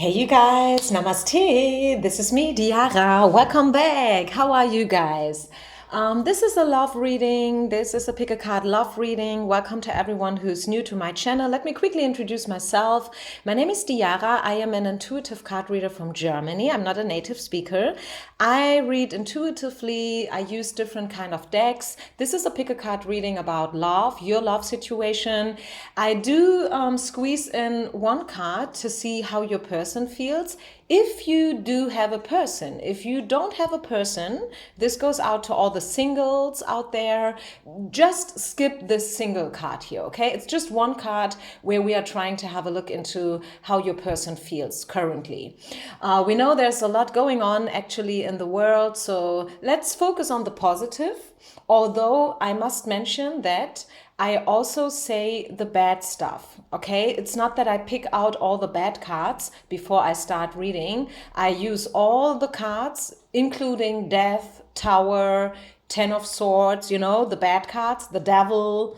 Hey you guys, namaste. This is me, Diara. Welcome back. How are you guys? This is a love reading. This is a pick a card love reading. Welcome to everyone who's new to my channel. Let me quickly introduce myself. My name is Diara. I am an intuitive card reader from Germany. I'm not a native speaker. I read intuitively. I use different kind of decks. This is a pick a card reading about love, your love situation. I do squeeze in one card to see how your person feels. If you do have a person, if you don't have a person, this goes out to all the singles out there. Just skip this single card here, okay? It's just one card where we are trying to have a look into how your person feels currently. We know there's a lot going on actually in the world, so let's focus on the positive. Although I must mention that I also say the bad stuff, okay? It's not that I pick out all the bad cards before I start reading. I use all the cards, including Death, Tower, Ten of Swords, you know, the bad cards, the Devil,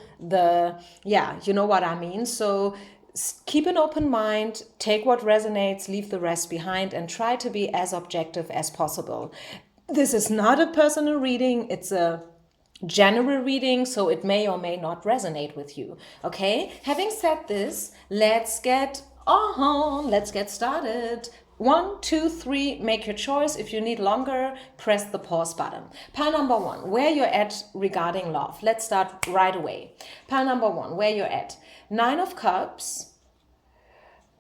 yeah, you know what I mean. So keep an open mind, take what resonates, leave the rest behind, and try to be as objective as possible. This is not a personal reading, it's a general reading, so it may or may not resonate with you. Okay, having said this, let's get started. 1, 2, 3, make your choice. If you need longer, press the pause button. Pile number 1, where you're at regarding love. Let's start right away. Pile number 1, where you're at. 9 of Cups,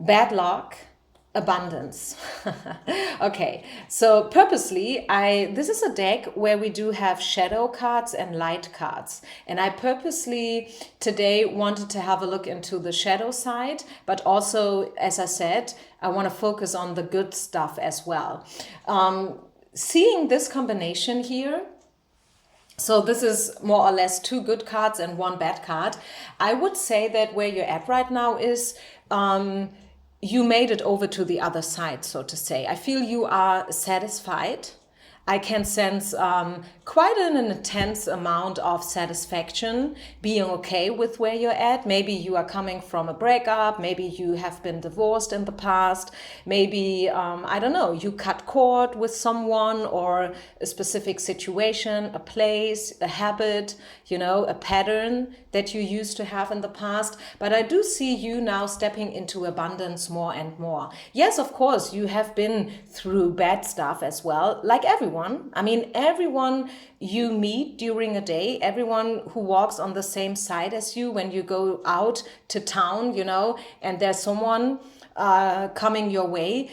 bad luck, abundance. Okay, so purposely this is a deck where we do have shadow cards and light cards, and I purposely today wanted to have a look into the shadow side, but also, as I said, I want to focus on the good stuff as well. Seeing this combination here, so this is more or less 2 good cards and 1 bad card. I would say that where you're at right now is you made it over to the other side, so to say. I feel you are satisfied. I can sense quite an intense amount of satisfaction, being okay with where you're at. Maybe you are coming from a breakup. Maybe you have been divorced in the past. Maybe, I don't know, you cut cord with someone or a specific situation, a place, a habit, you know, a pattern that you used to have in the past. But I do see you now stepping into abundance more and more. Yes, of course, you have been through bad stuff as well, like everyone. I mean, everyone you meet during a day, everyone who walks on the same side as you when you go out to town, you know, and there's someone coming your way.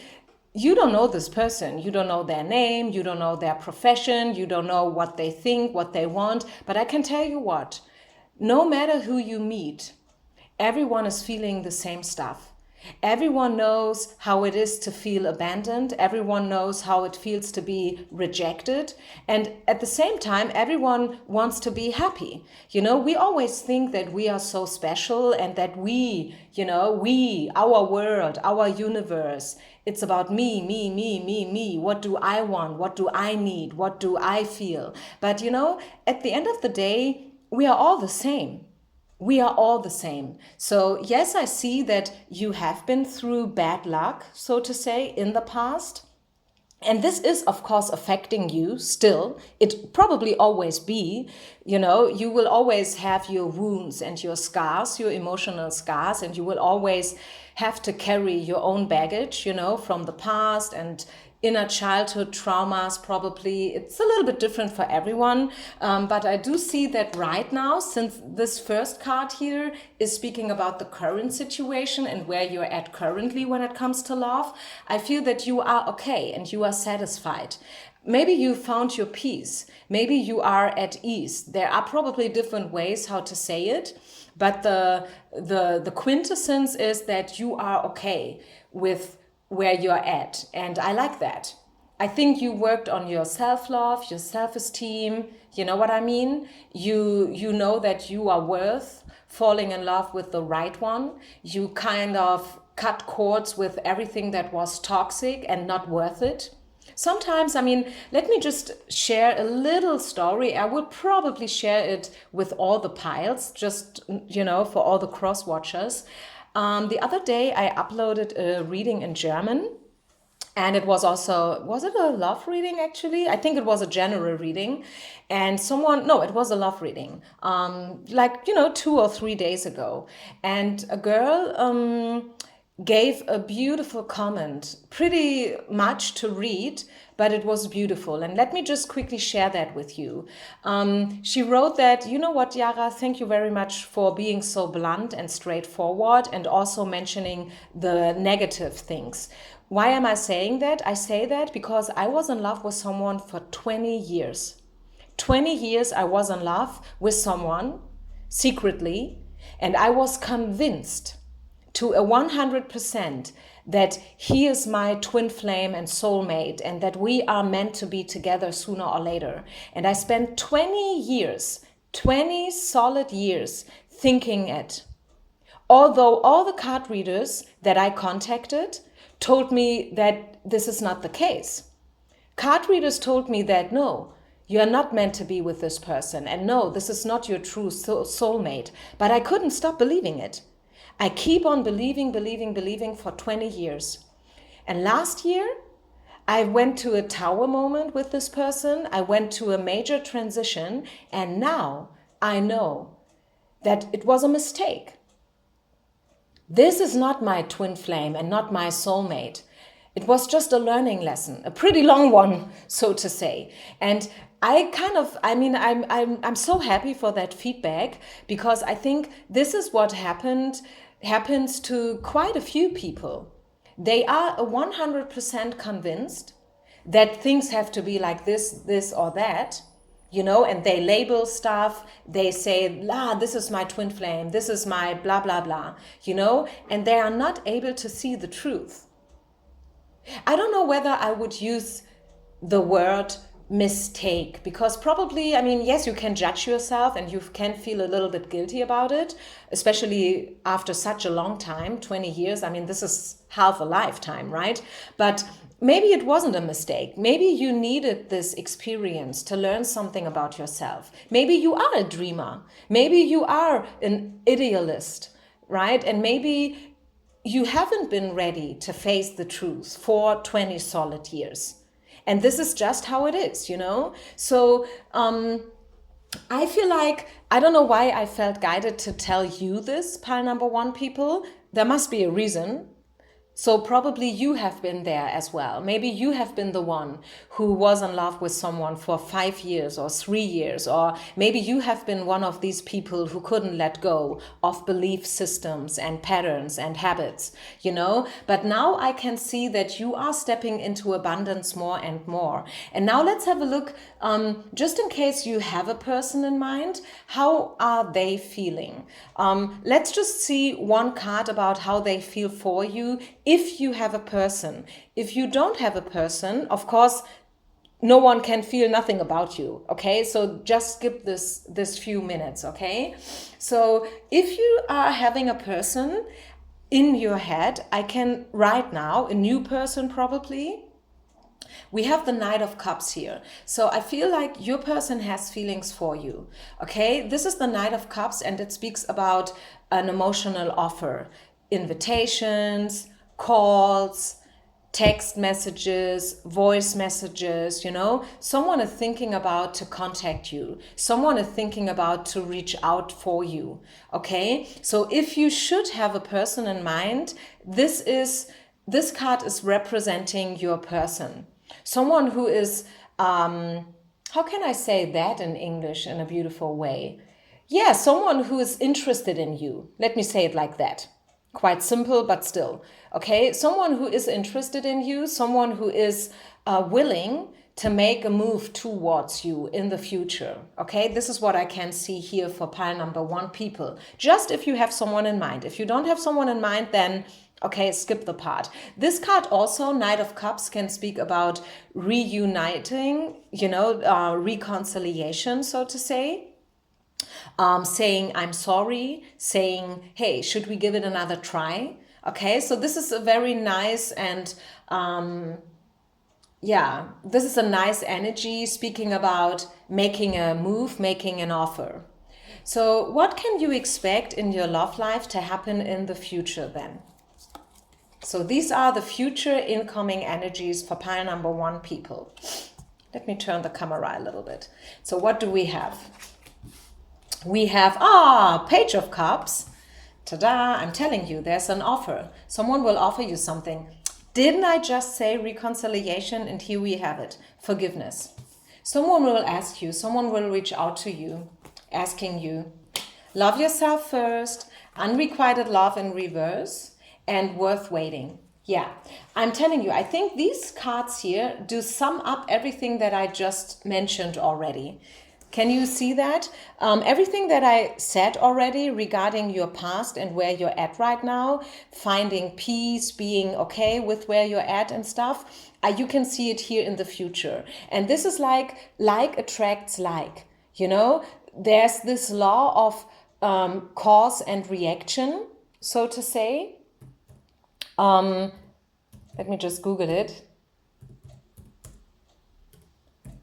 You don't know this person. You don't know their name. You don't know their profession. You don't know what they think, what they want. But I can tell you what, no matter who you meet, everyone is feeling the same stuff. Everyone knows how it is to feel abandoned. Everyone knows how it feels to be rejected. And at the same time, everyone wants to be happy. You know, we always think that we are so special and that we, you know, our world, our universe, it's about me. What do I want? What do I need? What do I feel? But, you know, at the end of the day, we are all the same. We are all the same. So yes, I see that you have been through bad luck, so to say, in the past. And this is, of course, affecting you still. It probably always be, you know, you will always have your wounds and your scars, your emotional scars, and you will always have to carry your own baggage, you know, from the past and inner childhood traumas. Probably it's a little bit different for everyone, but I do see that right now, since this first card here is speaking about the current situation and where you're at currently when it comes to love, I feel that you are okay and you are satisfied. Maybe you found your peace. Maybe you are at ease. There are probably different ways how to say it, but the quintessence is that you are okay with where you're at. And I like that. I think you worked on your self-love, your self-esteem. You know what I mean? You know that you are worth falling in love with the right one. You kind of cut cords with everything that was toxic and not worth it. Sometimes, I mean, let me just share a little story. I would probably share it with all the piles, just, you know, for all the cross watchers. The other day I uploaded a reading in German And it was also, was it a love reading actually? I think it was a general reading. And someone, no, it was a love reading, like, 2 or 3 days ago. And a girl gave a beautiful comment, pretty much to read, but it was beautiful. And let me just quickly share that with you. She wrote that, you know what, Yara, thank you very much for being so blunt and straightforward and also mentioning the negative things. Why am I saying that? I say that because I was in love with someone for 20 years. 20 years I was in love with someone secretly, and I was convinced to a 100% that he is my twin flame and soulmate and that we are meant to be together sooner or later. And I spent 20 years, 20 solid years thinking it. Although all the card readers that I contacted told me that this is not the case. Card readers told me that no, you are not meant to be with this person, and no, this is not your true soulmate. But I couldn't stop believing it. I keep on believing for 20 years. And last year, I went to a tower moment with this person. I went to a major transition, and now I know that it was a mistake. This is not my twin flame and not my soulmate. It was just a learning lesson, a pretty long one, so to say. And I'm so happy for that feedback, because I think this is what happens to quite a few people. They are 100% convinced that things have to be like this or that, and they label stuff. They say, this is my twin flame, this is my blah, blah, blah, and they are not able to see the truth. I don't know whether I would use the word mistake, because probably, yes, you can judge yourself and you can feel a little bit guilty about it, especially after such a long time, 20 years. This is half a lifetime, right? But maybe it wasn't a mistake. Maybe you needed this experience to learn something about yourself. Maybe you are a dreamer. Maybe you are an idealist, right? And maybe you haven't been ready to face the truth for 20 solid years. And this is just how it is, So I feel like, I don't know why I felt guided to tell you this, pile number one people. There must be a reason. So probably you have been there as well. Maybe you have been the one who was in love with someone for 5 years or 3 years, or maybe you have been one of these people who couldn't let go of belief systems and patterns and habits, But now I can see that you are stepping into abundance more and more. And now let's have a look, just in case you have a person in mind, how are they feeling? Let's just see one card about how they feel for you. If you have a person. If you don't have a person, of course, no one can feel nothing about you, okay? So just skip this few minutes, okay? So if you are having a person in your head, I can right now, a new person probably. We have the Knight of Cups here. So I feel like your person has feelings for you, okay? This is the Knight of Cups, and it speaks about an emotional offer, invitations, calls, text messages, voice messages, Someone is thinking about to contact you. Someone is thinking about to reach out for you, okay? So if you should have a person in mind, this card is representing your person. Someone who is, how can I say that in English in a beautiful way? Yeah, someone who is interested in you. Let me say it like that. Quite simple, but still. Okay, someone who is interested in you, someone who is willing to make a move towards you in the future. Okay, this is what I can see here for pile number one people. Just if you have someone in mind. If you don't have someone in mind, then okay, skip the part. This card also, Knight of Cups, can speak about reuniting, reconciliation, so to say. Saying, I'm sorry, saying, hey, should we give it another try? Okay, so this is a very nice and, this is a nice energy speaking about making a move, making an offer. So what can you expect in your love life to happen in the future then? So these are the future incoming energies for pile number 1 people. Let me turn the camera a little bit. So what do we have? We have, Page of Cups. Ta-da, I'm telling you, there's an offer. Someone will offer you something. Didn't I just say reconciliation? And here we have it, forgiveness. Someone will ask you, someone will reach out to you, asking you, love yourself first, unrequited love in reverse, and worth waiting. Yeah, I'm telling you, I think these cards here do sum up everything that I just mentioned already. Can you see that? Everything that I said already regarding your past and where you're at right now, finding peace, being okay with where you're at and stuff, you can see it here in the future. And this is like attracts like, you know, there's this law of cause and reaction, so to say. Let me just Google it,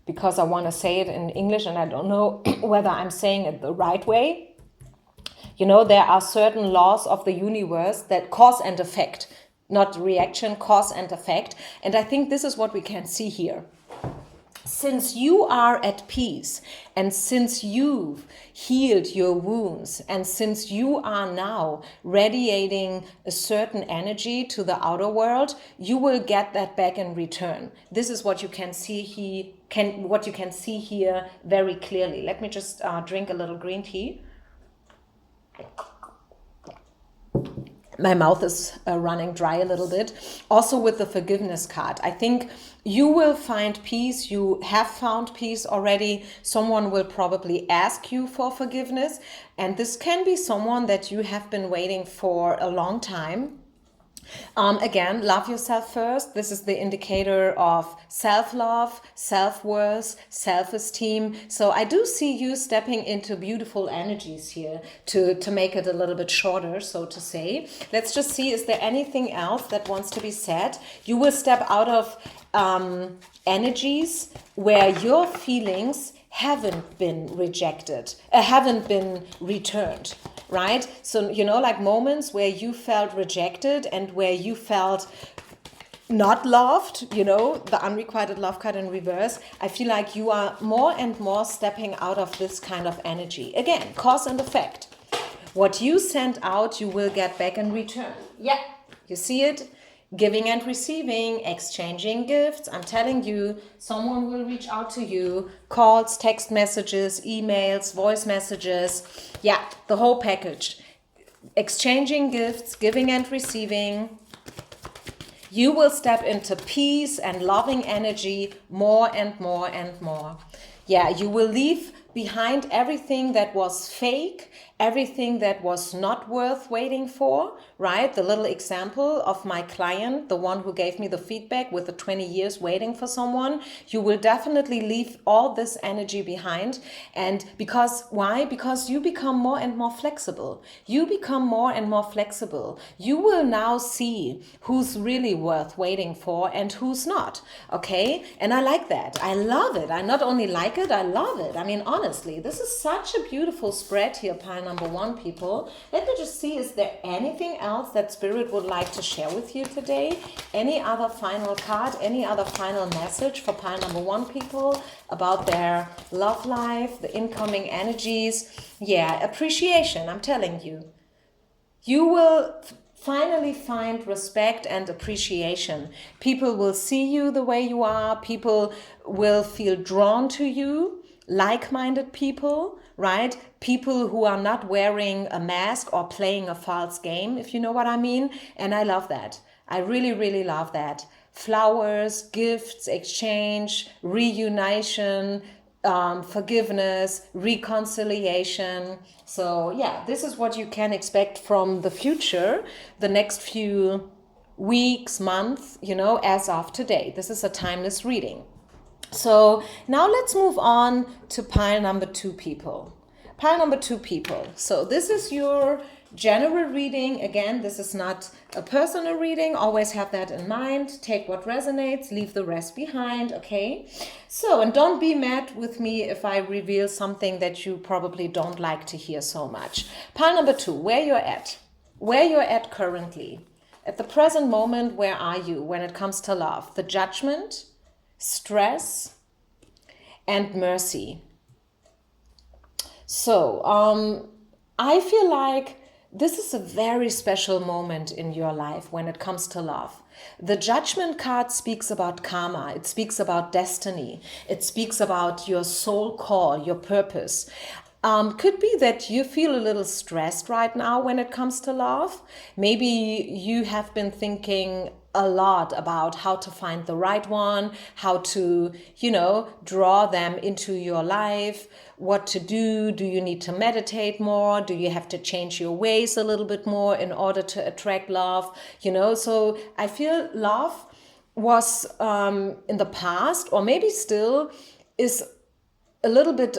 because I want to say it in English and I don't know whether I'm saying it the right way. You know, there are certain laws of the universe that cause and effect, not reaction, cause and effect. And I think this is what we can see here. Since you are at peace, and since you've healed your wounds, and since you are now radiating a certain energy to the outer world, you will get that back in return. This is what you can see here very clearly. Let me just drink a little green tea. My mouth is running dry a little bit. Also with the forgiveness card, I think you will find peace. You have found peace already. Someone will probably ask you for forgiveness. And this can be someone that you have been waiting for a long time. Again, love yourself first. This is the indicator of self-love, self-worth, self-esteem. So I do see you stepping into beautiful energies here to make it a little bit shorter, so to say. Let's just see, is there anything else that wants to be said? You will step out of energies where your feelings haven't been rejected, haven't been returned, right? So, you know, like moments where you felt rejected and where you felt not loved, you know, the unrequited love card in reverse. I feel like you are more and more stepping out of this kind of energy. Again, cause and effect. What you send out, you will get back in return. Yeah, you see it? Giving and receiving, exchanging gifts. I'm telling you, someone will reach out to you. Calls, text messages, emails, voice messages. Yeah, the whole package. Exchanging gifts, giving and receiving. You will step into peace and loving energy more and more and more. Yeah, you will leave behind everything that was fake, everything that was not worth waiting for, right? The little example of my client, the one who gave me the feedback with the 20 years waiting for someone, you will definitely leave all this energy behind. And why? Because you become more and more flexible. You become more and more flexible. You will now see who's really worth waiting for and who's not, okay? And I like that. I love it. I not only like it, I love it. I mean, honestly, this is such a beautiful spread here, pile number 1, people. Let me just see, is there anything else that Spirit would like to share with you today? Any other final card, any other final message for pile number 1, people, about their love life, the incoming energies? Yeah, appreciation, I'm telling you. You will finally find respect and appreciation. People will see you the way you are. People will feel drawn to you. Like-minded people, right? People who are not wearing a mask or playing a false game, if you know what I mean. And I love that. I really, really love that. Flowers, gifts, exchange, reunition, forgiveness, reconciliation. So yeah, this is what you can expect from the future, the next few weeks, months, you know, as of today. This is a timeless reading. So now let's move on to pile number 2, people. Pile number 2, people. So this is your general reading. Again, this is not a personal reading. Always have that in mind. Take what resonates, leave the rest behind, okay? So, and don't be mad with me if I reveal something that you probably don't like to hear so much. Pile number 2, where you're at. Where you're at currently. At the present moment, where are you when it comes to love? The judgment, stress, and mercy. So, I feel like this is a very special moment in your life when it comes to love. The judgment card speaks about karma. It speaks about destiny. It speaks about your soul call, your purpose. Could be that you feel a little stressed right now when it comes to love. Maybe you have been thinking a lot about how to find the right one, how to, draw them into your life, what to do. Do you need to meditate more? Do you have to change your ways a little bit more in order to attract love? So I feel love was in the past, or maybe still is a little bit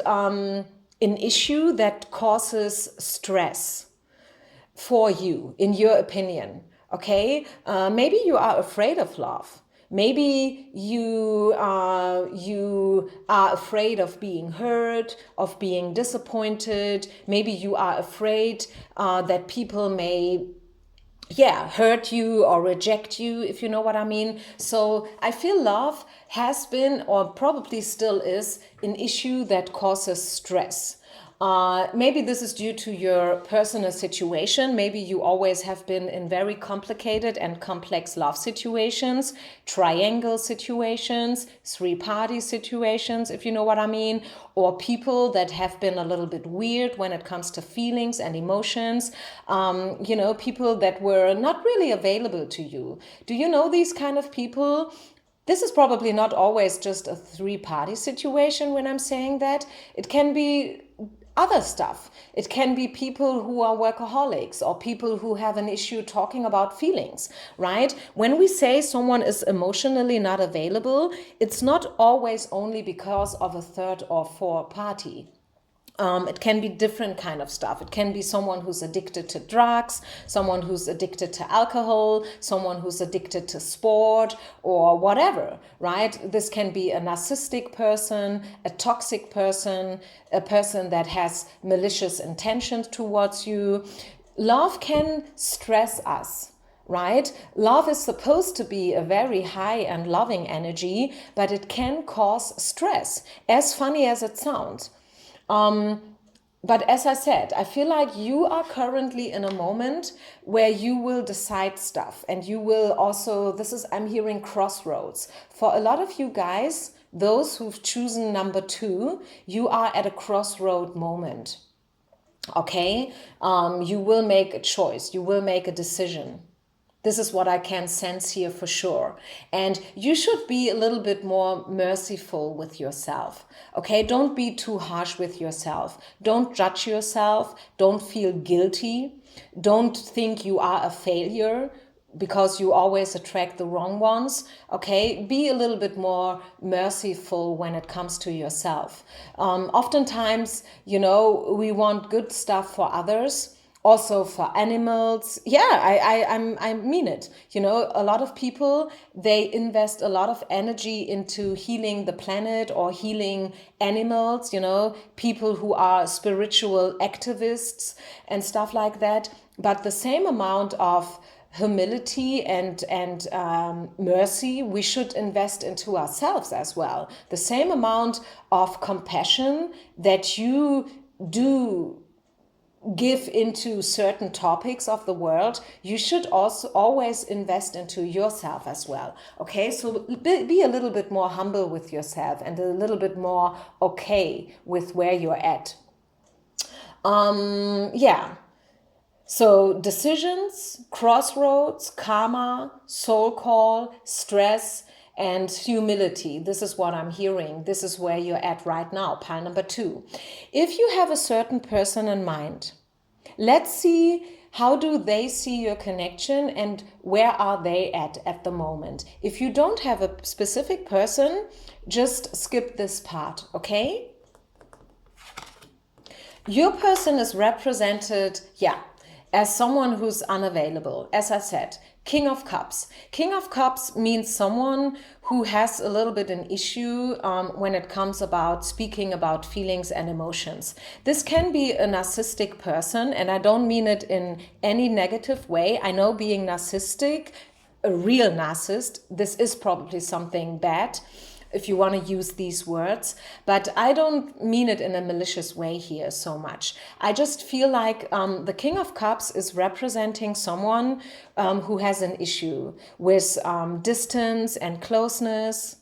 an issue that causes stress for you, in your opinion. Okay, maybe you are afraid of love. Maybe you are afraid of being hurt, of being disappointed. Maybe you are afraid that people may hurt you or reject you, if you know what I mean. So I feel love has been, or probably still is, an issue that causes stress. Maybe this is due to your personal situation. Maybe you always have been in very complicated and complex love situations, triangle situations, three-party situations, if you know what I mean, or people that have been a little bit weird when it comes to feelings and emotions, people that were not really available to you. Do you know these kind of people? This is probably not always just a three-party situation when I'm saying that. It can be other stuff. It can be people who are workaholics or people who have an issue talking about feelings, right? When we say someone is emotionally not available, it's not always only because of a third or fourth party. It can be different kind of stuff. It can be someone who's addicted to drugs, someone who's addicted to alcohol, someone who's addicted to sport or whatever, right? This can be a narcissistic person, a toxic person, a person that has malicious intentions towards you. Love can stress us. Right? Love is supposed to be a very high and loving energy, but it can cause stress, as funny as it sounds. But as I said, I feel like you are currently in a moment where you will decide stuff, and you will also, I'm hearing crossroads. For a lot of you guys, those who've chosen number 2, you are at a crossroad moment. Okay? You will make a choice. You will make a decision. This is what I can sense here for sure. And you should be a little bit more merciful with yourself. Okay, don't be too harsh with yourself. Don't judge yourself. Don't feel guilty. Don't think you are a failure because you always attract the wrong ones. Okay, be a little bit more merciful when it comes to yourself. Oftentimes, we want good stuff for others. Also for animals. I mean it. A lot of people, they invest a lot of energy into healing the planet or healing animals, people who are spiritual activists and stuff like that. But the same amount of humility and mercy we should invest into ourselves as well. The same amount of compassion that you do give into certain topics of the world, you should also always invest into yourself as well. Okay, so be a little bit more humble with yourself and a little bit more okay with where you're at. So decisions, crossroads, karma, soul call, stress, and humility. This is what I'm hearing. This is where you're at right now, pile number 2. If you have a certain person in mind, let's see how do they see your connection and where are they at the moment. If you don't have a specific person, just skip this part, okay? Your person is represented, as someone who's unavailable. As I said, King of Cups. King of Cups means someone who has a little bit an issue when it comes about speaking about feelings and emotions. This can be a narcissistic person, and I don't mean it in any negative way. I know being narcissistic, a real narcissist, this is probably something bad, if you want to use these words, but I don't mean it in a malicious way here so much. I just feel like the King of Cups is representing someone who has an issue with distance and closeness.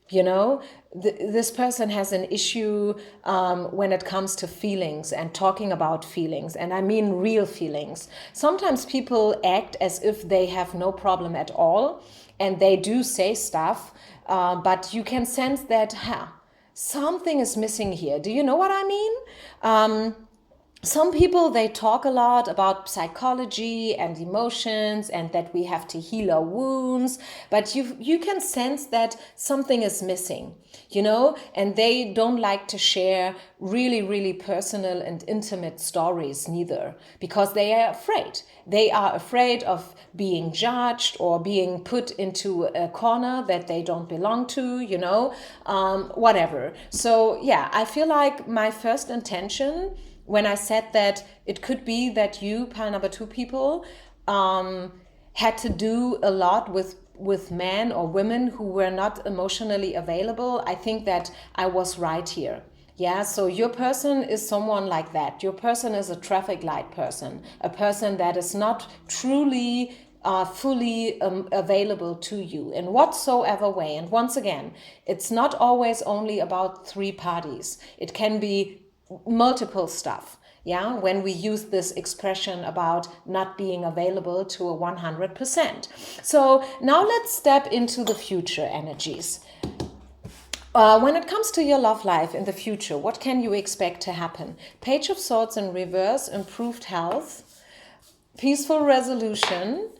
You know, this person has an issue when it comes to feelings and talking about feelings, and I mean real feelings. Sometimes people act as if they have no problem at all, and they do say stuff, but you can sense that something is missing here. Do you know what I mean? Some people, they talk a lot about psychology and emotions and that we have to heal our wounds, but you can sense that something is missing, you know, and they don't like to share really, really personal and intimate stories neither, because they are afraid. They are afraid of being judged or being put into a corner that they don't belong to, you know, whatever. So yeah, I feel like my first intention when I said that it could be that you, pile number 2 people, had to do a lot with men or women who were not emotionally available, I think that I was right here. Yeah, so your person is someone like that. Your person is a traffic light person, a person that is not truly fully available to you in whatsoever way. And once again, it's not always only about 3 parties. It can be multiple stuff. Yeah, when we use this expression about not being available to a 100%. So now let's step into the future energies. When it comes to your love life in the future, what can you expect to happen? Page of Swords in reverse, improved health, peaceful resolution,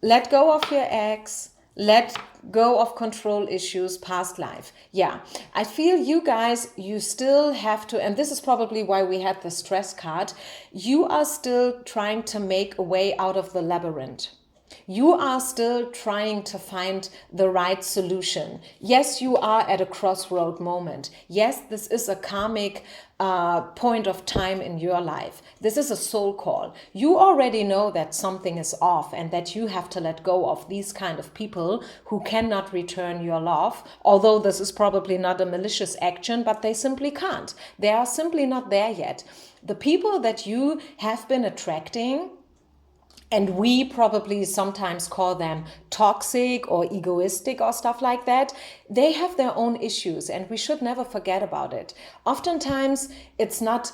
let go of your ex, let go of control issues, past life. Yeah, I feel you guys, you still have to, and this is probably why we had the stress card, you are still trying to make a way out of the labyrinth. You are still trying to find the right solution. Yes, you are at a crossroad moment. Yes, this is a karmic point of time in your life. This is a soul call. You already know that something is off and that you have to let go of these kind of people who cannot return your love. Although this is probably not a malicious action, but they simply can't. They are simply not there yet. The people that you have been attracting, and we probably sometimes call them toxic or egoistic or stuff like that, they have their own issues and we should never forget about it. Oftentimes, it's not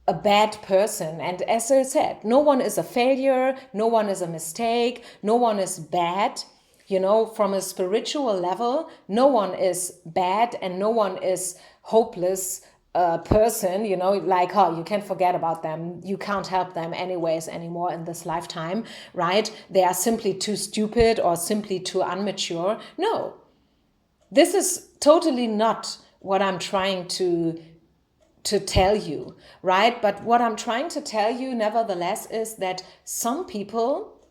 a bad person. And as I said, no one is a failure, no one is a mistake, no one is bad. You know, from a spiritual level, no one is bad and no one is hopeless person, you know, like, oh, you can forget about them. You can't help them anyways anymore in this lifetime, right? They are simply too stupid or simply too immature. No, this is totally not what I'm trying to tell you, right? But what I'm trying to tell you, nevertheless, is that some people,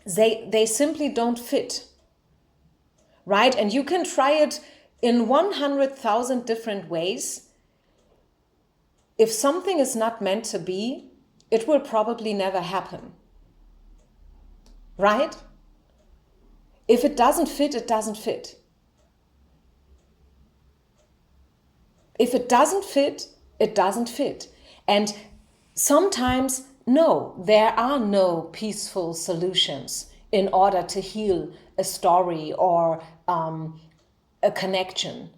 they simply don't fit, right? And you can try it in 100,000 different ways. If something is not meant to be, it will probably never happen, right? If it doesn't fit, it doesn't fit. If it doesn't fit, it doesn't fit. And sometimes, no, there are no peaceful solutions in order to heal a story or a connection.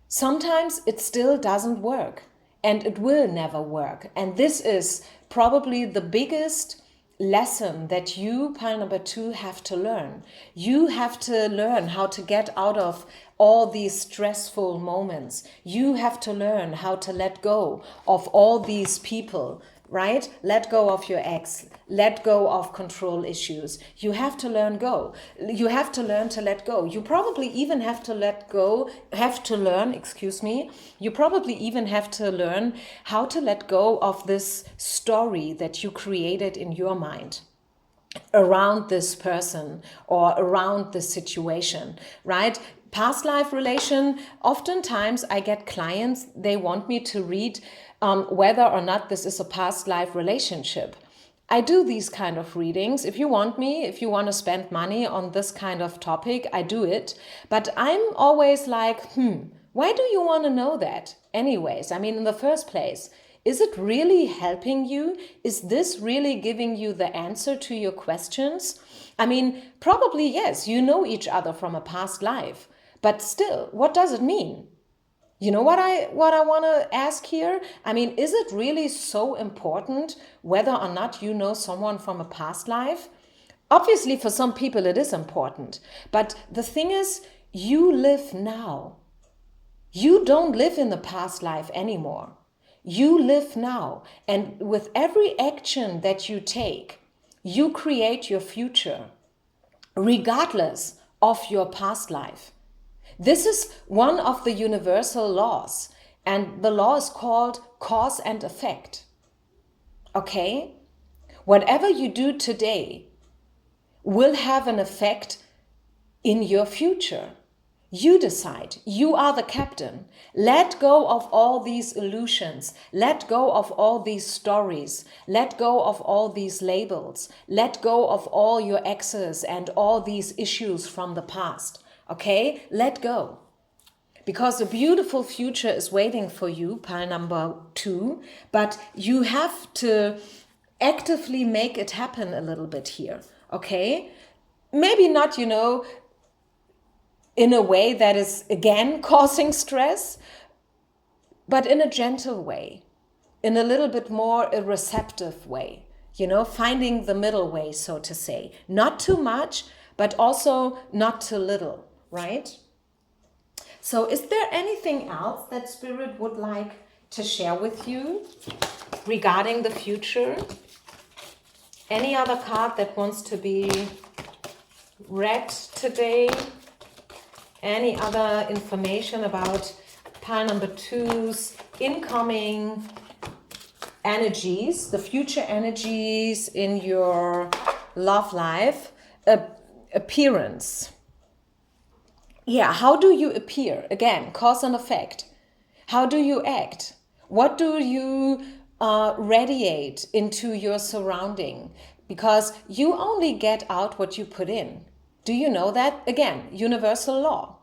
Sometimes it still doesn't work. And it will never work. And this is probably the biggest lesson that you, pile number 2, have to learn. You have to learn how to get out of all these stressful moments. You have to learn how to let go of all these people, right? Let go of your ex. Let go of control issues. You have to learn go. You have to learn to let go. You probably even have to you probably even have to learn how to let go of this story that you created in your mind. around this person or around this situation, right? Past life relation, oftentimes I get clients, they want me to read whether or not this is a past life relationship. I do these kind of readings. If you want to spend money on this kind of topic, I do it. But I'm always like, why do you want to know that anyways? I mean, in the first place, is it really helping you? Is this really giving you the answer to your questions? I mean, probably yes, you know each other from a past life. But still, what does it mean? You know what I want to ask here? I mean, is it really so important whether or not you know someone from a past life? Obviously, for some people it is important. But the thing is, you live now. You don't live in the past life anymore. You live now. And with every action that you take, you create your future, regardless of your past life. This is one of the universal laws, and the law is called cause and effect. Okay? Whatever you do today will have an effect in your future. You decide. You are the captain. Let go of all these illusions. Let go of all these stories. Let go of all these labels. Let go of all your exes and all these issues from the past. Okay, let go. Because a beautiful future is waiting for you, pile number 2, but you have to actively make it happen a little bit here, okay? Maybe not, in a way that is, again, causing stress, but in a gentle way, in a little bit more a receptive way, finding the middle way, so to say. Not too much, but also not too little. Right? So is there anything else that Spirit would like to share with you regarding the future? Any other card that wants to be read today? Any other information about pile number 2's incoming energies, the future energies in your love life, appearance? Yeah, how do you appear? Again, cause and effect. How do you act? What do you radiate into your surrounding? Because you only get out what you put in. Do you know that? Again, universal law.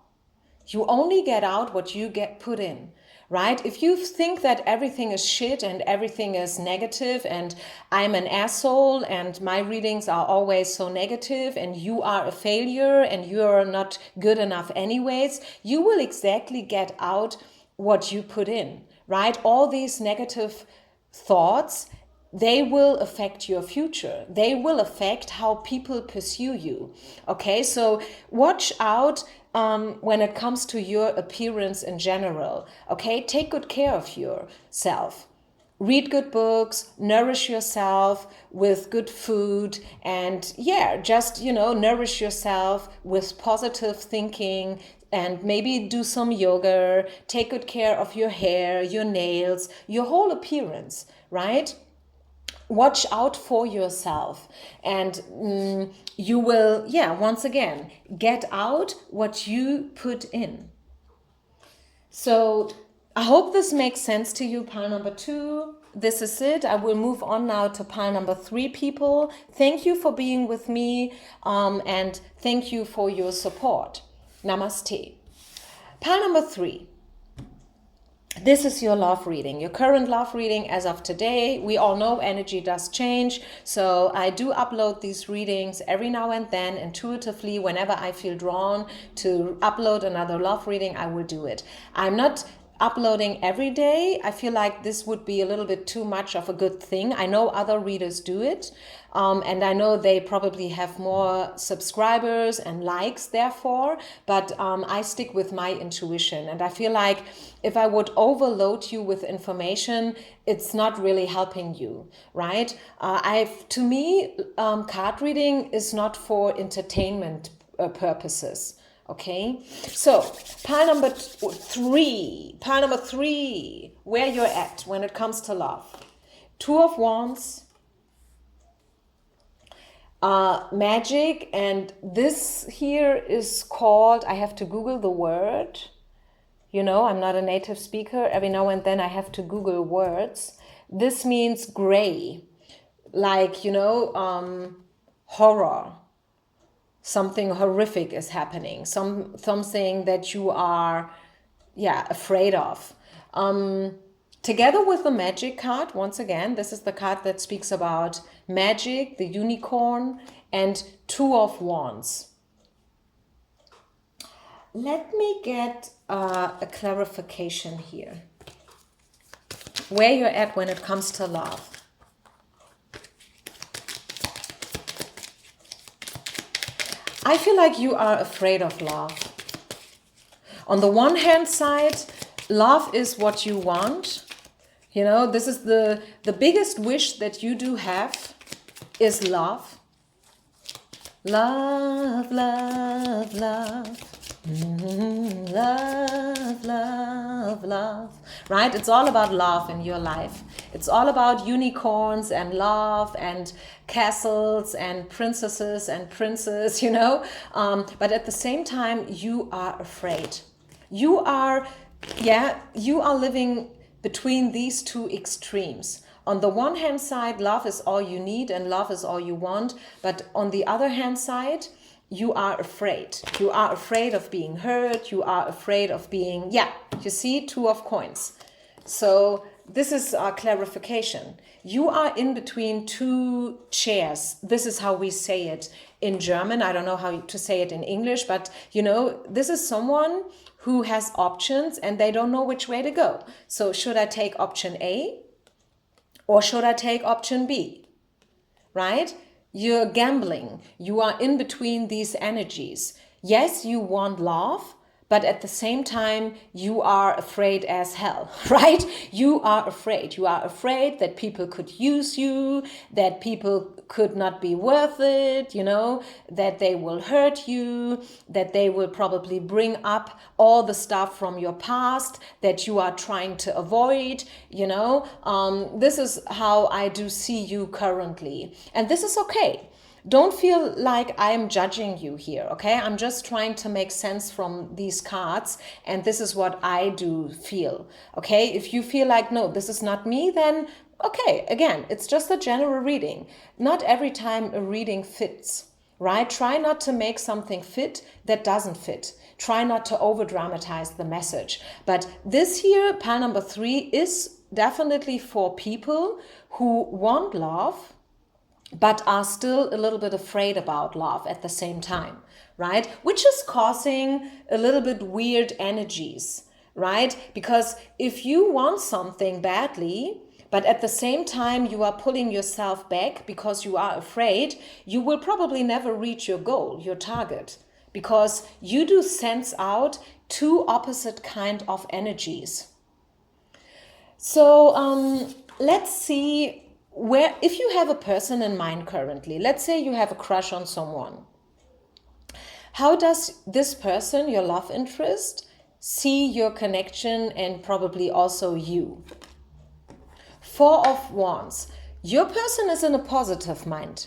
You only get out what you put in. Right? If you think that everything is shit and everything is negative and I'm an asshole and my readings are always so negative and you are a failure and you're not good enough anyways, you will exactly get out what you put in, right? All these negative thoughts, they will affect your future. They will affect how people pursue you. Okay, so watch out when it comes to your appearance in general. Okay, take good care of yourself. Read good books, nourish yourself with good food, and just, nourish yourself with positive thinking, and maybe do some yoga, take good care of your hair, your nails, your whole appearance, right? Watch out for yourself, and you will, once again, get out what you put in. So I hope this makes sense to you, pile number 2. This is it. I will move on now to pile number 3, people. Thank you for being with me, and thank you for your support. Namaste. Pile number 3. This is your love reading, your current love reading as of today. We all know energy does change, so I do upload these readings every now and then intuitively. Whenever I feel drawn to upload another love reading, I will do it. I'm not uploading every day. I feel like this would be a little bit too much of a good thing. I know other readers do it, and I know they probably have more subscribers and likes therefore, but I stick with my intuition, and I feel like if I would overload you with information, it's not really helping you, right? To me, card reading is not for entertainment purposes. Okay, so pile number 3, where you're at when it comes to love. 2 of Wands, magic, and this here is called, I have to Google the word. You know, I'm not a native speaker. Every now and then I have to Google words. This means gray, like, you know, horror. Something horrific is happening. Something that you are, afraid of. Together with the magic card, once again, this is the card that speaks about magic, the unicorn, and Two of Wands. Let me get a clarification here. Where you're at when it comes to love. I feel like you are afraid of love. On the one hand side, love is what you want. You know, this is the biggest wish that you do have is love. Love, love, love. Love, love, love. Right? It's all about love in your life. It's all about unicorns and love and castles and princesses and princes, you know. But at the same time, you are afraid. You are living between these two extremes. On the one hand side, love is all you need and love is all you want. But on the other hand side, you are afraid. You are afraid of being hurt. You are afraid of being, you see, Two of Coins. So this is our clarification. You are in between two chairs. This is how we say it in German. I don't know how to say it in English, but you know, this is someone who has options and they don't know which way to go. So should I take option A or should I take option B? Right? You're gambling. You are in between these energies. Yes, you want love, but at the same time, you are afraid as hell, right? You are afraid. You are afraid that people could use you, that people could not be worth it, you know, that they will hurt you, that they will probably bring up all the stuff from your past that you are trying to avoid, you know. This is how I do see you currently. And this is okay. Don't feel like I'm judging you here, okay? I'm just trying to make sense from these cards, and this is what I do feel, okay? If you feel like, no, this is not me, then okay, again, it's just a general reading. Not every time a reading fits, right? Try not to make something fit that doesn't fit. Try not to over-dramatize the message. But this here, pile number 3, is definitely for people who want love, but are still a little bit afraid about love at the same time, right? Which is causing a little bit weird energies, right? Because if you want something badly, but at the same time you are pulling yourself back because you are afraid, you will probably never reach your goal, your target, because you do sense out two opposite kind of energies. So let's see. Where, if you have a person in mind currently, let's say you have a crush on someone, how does this person, your love interest, see your connection and probably also you? 4 of Wands. Your person is in a positive mind.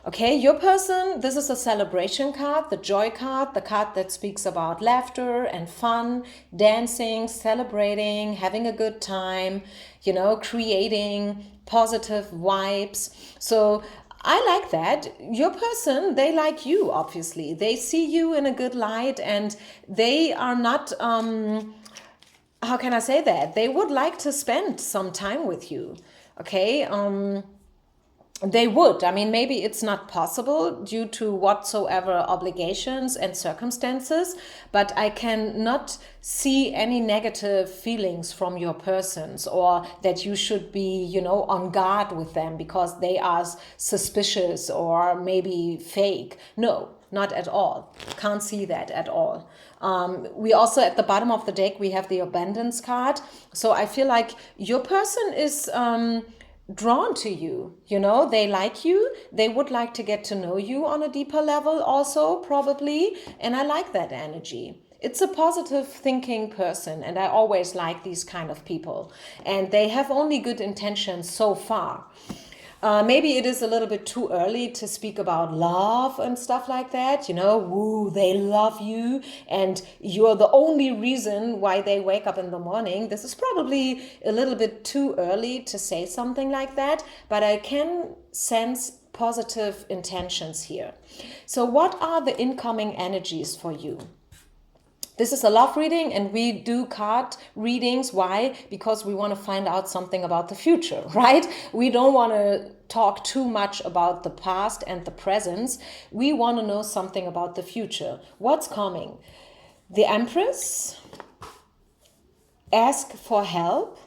Okay, your person, this is a celebration card, the joy card, the card that speaks about laughter and fun, dancing, celebrating, having a good time, you know, creating positive vibes. So I like that. Your person, they like you, obviously. They see you in a good light and they are not, how can I say that? They would like to spend some time with you, okay? They would. I mean, maybe it's not possible due to whatsoever obligations and circumstances, but I cannot see any negative feelings from your persons or that you should be, you know, on guard with them because they are suspicious or maybe fake. No, not at all. Can't see that at all. We also, at the bottom of the deck, we have the abundance card. So I feel like your person is drawn to you, you know, they like you, they would like to get to know you on a deeper level also, probably, and I like that energy. It's a positive thinking person, and I always like these kind of people, and they have only good intentions so far. Maybe it is a little bit too early to speak about love and stuff like that. Woo, they love you and you're the only reason why they wake up in the morning. This is probably a little bit too early to say something like that, but I can sense positive intentions here. So what are the incoming energies for you? This is a love reading and we do card readings. Why? Because we want to find out something about the future, right? We don't want to talk too much about the past and the present. We want to know something about the future. What's coming? The Empress. Ask for help.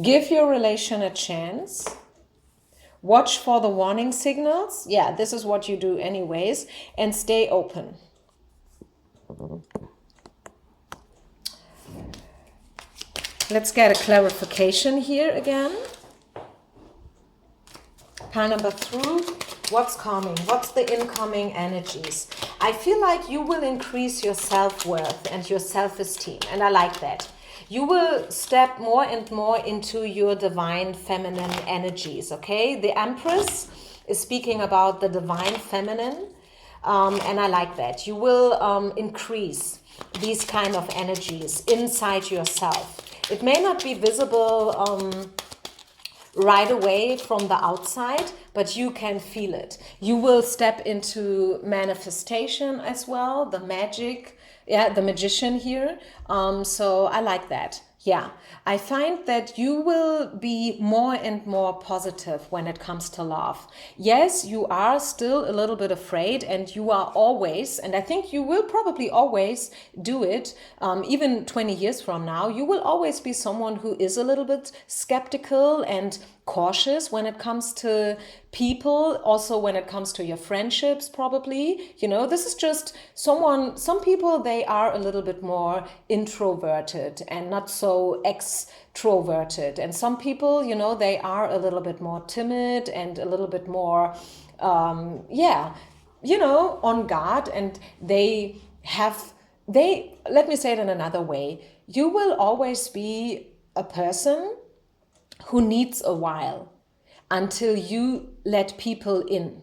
Give your relation a chance. Watch for the warning signals. Yeah, this is what you do anyways. And stay open. Let's get a clarification here again. Pile number 3, what's coming? What's the incoming energies? I feel like you will increase your self-worth and your self-esteem, and I like that. You will step more and more into your divine feminine energies, okay? The Empress is speaking about the divine feminine, and I like that. You will increase these kind of energies inside yourself. It may not be visible right away from the outside, but you can feel it. You will step into manifestation as well, the magic, the magician here. So I like that. Yeah, I find that you will be more and more positive when it comes to love. Yes, you are still a little bit afraid and you are always, and I think you will probably always do it, even 20 years from now, you will always be someone who is a little bit skeptical and cautious when it comes to people, also when it comes to your friendships, probably. This is just some people, they are a little bit more introverted and not so extroverted. And some people, they are a little bit more timid and a little bit more, on guard. And let me say it in another way. You will always be a person who needs a while until you let people in,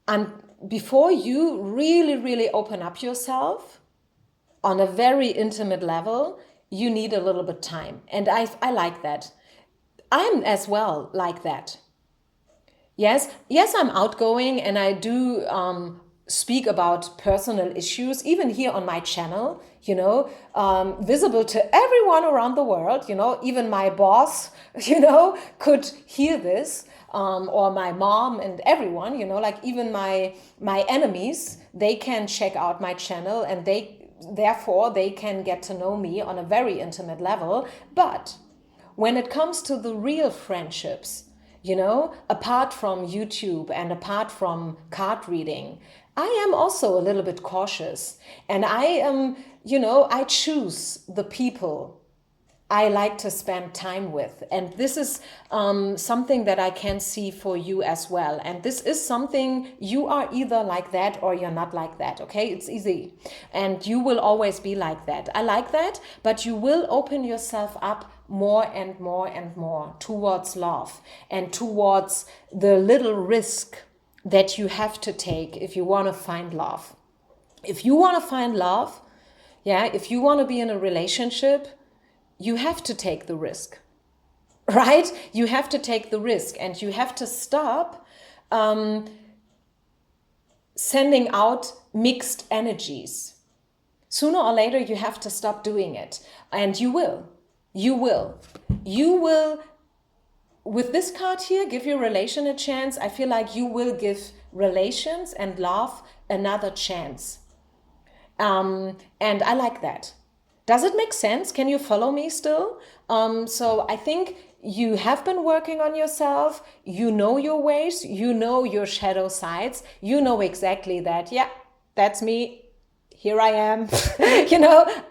and before you really, really open up yourself on a very intimate level, you need a little bit time. And I like that. I'm as well like that. Yes, I'm outgoing and I do speak about personal issues, even here on my channel, visible to everyone around the world, even my boss, could hear this, or my mom and everyone, like even my enemies, they can check out my channel and therefore they can get to know me on a very intimate level. But when it comes to the real friendships, apart from YouTube and apart from card reading, I am also a little bit cautious, and I am, I choose the people I like to spend time with. And this is something that I can see for you as well. And this is something you are either like that or you're not like that, okay? It's easy. And you will always be like that. I like that, but you will open yourself up more and more and more towards love and towards the little risk that you have to take if you want to find love. If you want to find love, if you want to be in a relationship, you have to take the risk, right? You have to take the risk and you have to stop sending out mixed energies. Sooner or later, you have to stop doing it. And you will. With this card here, give your relation a chance. I feel like you will give relations and love another chance. And I like that. Does it make sense? Can you follow me still? So I think you have been working on yourself. You know your ways. You know your shadow sides. You know exactly that, that's me. Here I am.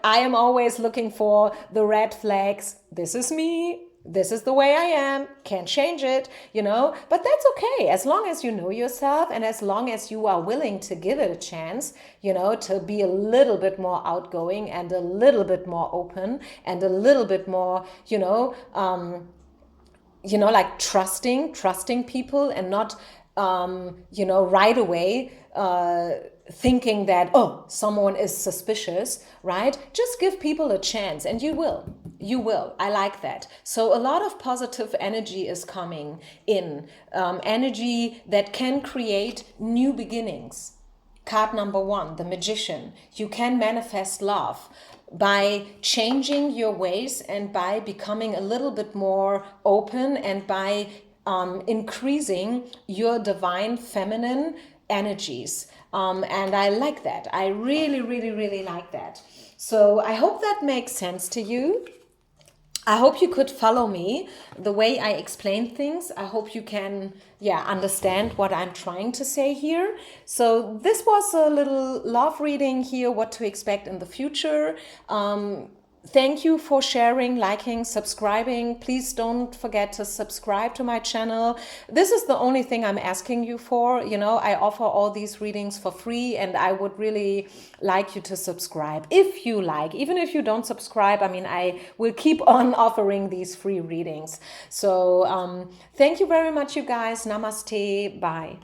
I am always looking for the red flags. This is me. This is the way I am, can't change it, but that's okay. As long as you know yourself and as long as you are willing to give it a chance, to be a little bit more outgoing and a little bit more open and a little bit more, like trusting people and not, right away thinking that, oh, someone is suspicious, right? Just give people a chance and you will. You will. I like that. So a lot of positive energy is coming in, energy that can create new beginnings. Card number 1, the Magician. You can manifest love by changing your ways and by becoming a little bit more open and by increasing your divine feminine energies. And I like that. I really, really, really like that. So I hope that makes sense to you. I hope you could follow me the way I explain things. I hope you can, understand what I'm trying to say here. So this was a little love reading here, what to expect in the future. Thank you for sharing, liking, subscribing. Please don't forget to subscribe to my channel. This is the only thing I'm asking you for. I offer all these readings for free and I would really like you to subscribe if you like. Even if you don't subscribe, I will keep on offering these free readings. So thank you very much, you guys. Namaste. Bye.